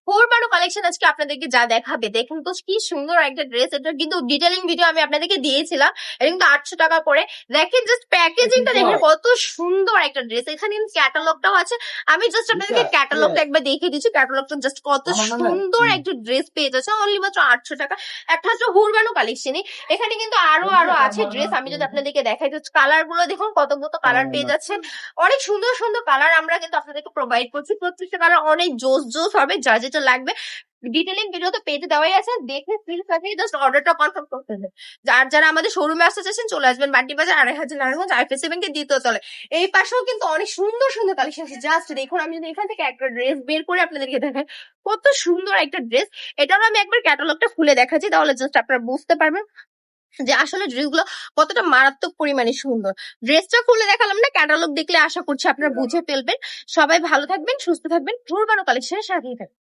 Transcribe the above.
হুড়বাড়ু collection আজকে আপনাদেরকে যা দেখাবে, দেখুন তো কি সুন্দর একটা ড্রেস। এটা কিন্তু ডিটেলিং ভিডিও আমি আপনাদেরকে দিয়েছিলাম। এটা কিন্তু 800 টাকা করে। দেখেন জাস্ট প্যাকেজিংটা দেখেন কত সুন্দর একটা ড্রেস। এখানে কিন্তু ক্যাটালগটাও আছে। আমি জাস্ট আপনাদেরকে ক্যাটালগটা একবার দেখিয়ে দিচ্ছি। ক্যাটালগটা জাস্ট কত সুন্দর একটা ড্রেস পেয়ে যাচ্ছে অনলি মাত্র 800 টাকা। একটা হচ্ছে হুড়বাড়ু কালেকশনে। এখানে কিন্তু আরো আরো আছে ড্রেস। আমি যদি আপনাদেরকে দেখাই, তো কালার গুলো দেখুন কত কত কালার পেয়ে যাচ্ছে। অনেক সুন্দর সুন্দর কালার আমরা কিন্তু আপনাদেরকে প্রোভাইড করছি। প্রত্যেকটা কালার অনেক জোস জোস হবে। যার যেটা লাগবে ডিটেলিং ভিডিও তো পেজে দেওয়াই আছে, দেখে প্লিজ তাকে জাস্ট অর্ডারটা কনফার্ম করতে হবে। যারা আমাদের শোরুমে আসতে চাচ্ছেন চলে আসবেন বান্টি বাজার 2,500 নারায়ণগঞ্জ আইএফএসসি ব্যাংকের দ্বিতীয় তলে। এই পাশেও কিন্তু অনেক সুন্দর সুন্দর কালেকশন আছে। জাস্ট দেখুন, আমি যদি এখান থেকে একটা ড্রেস বের করে আপনাদেরকে দেখাই, কত সুন্দর একটা ড্রেস। এটারও আমি একবার ক্যাটালগটা খুলে দেখাচ্ছি, তাহলে জাস্ট আপনারা বুঝতে পারবেন যে আসলে ড্রেসগুলো কতটা মারাত্মক পরিমাণে সুন্দর। ড্রেসটা খুলে দেখালাম না, ক্যাটালগ দেখলে আশা করছি আপনারা বুঝে ফেলবেন। সবাই ভালো থাকবেন, সুস্থ থাকবেন, হুড়বাড়ু কালেকশনের সাথেই থাকবেন।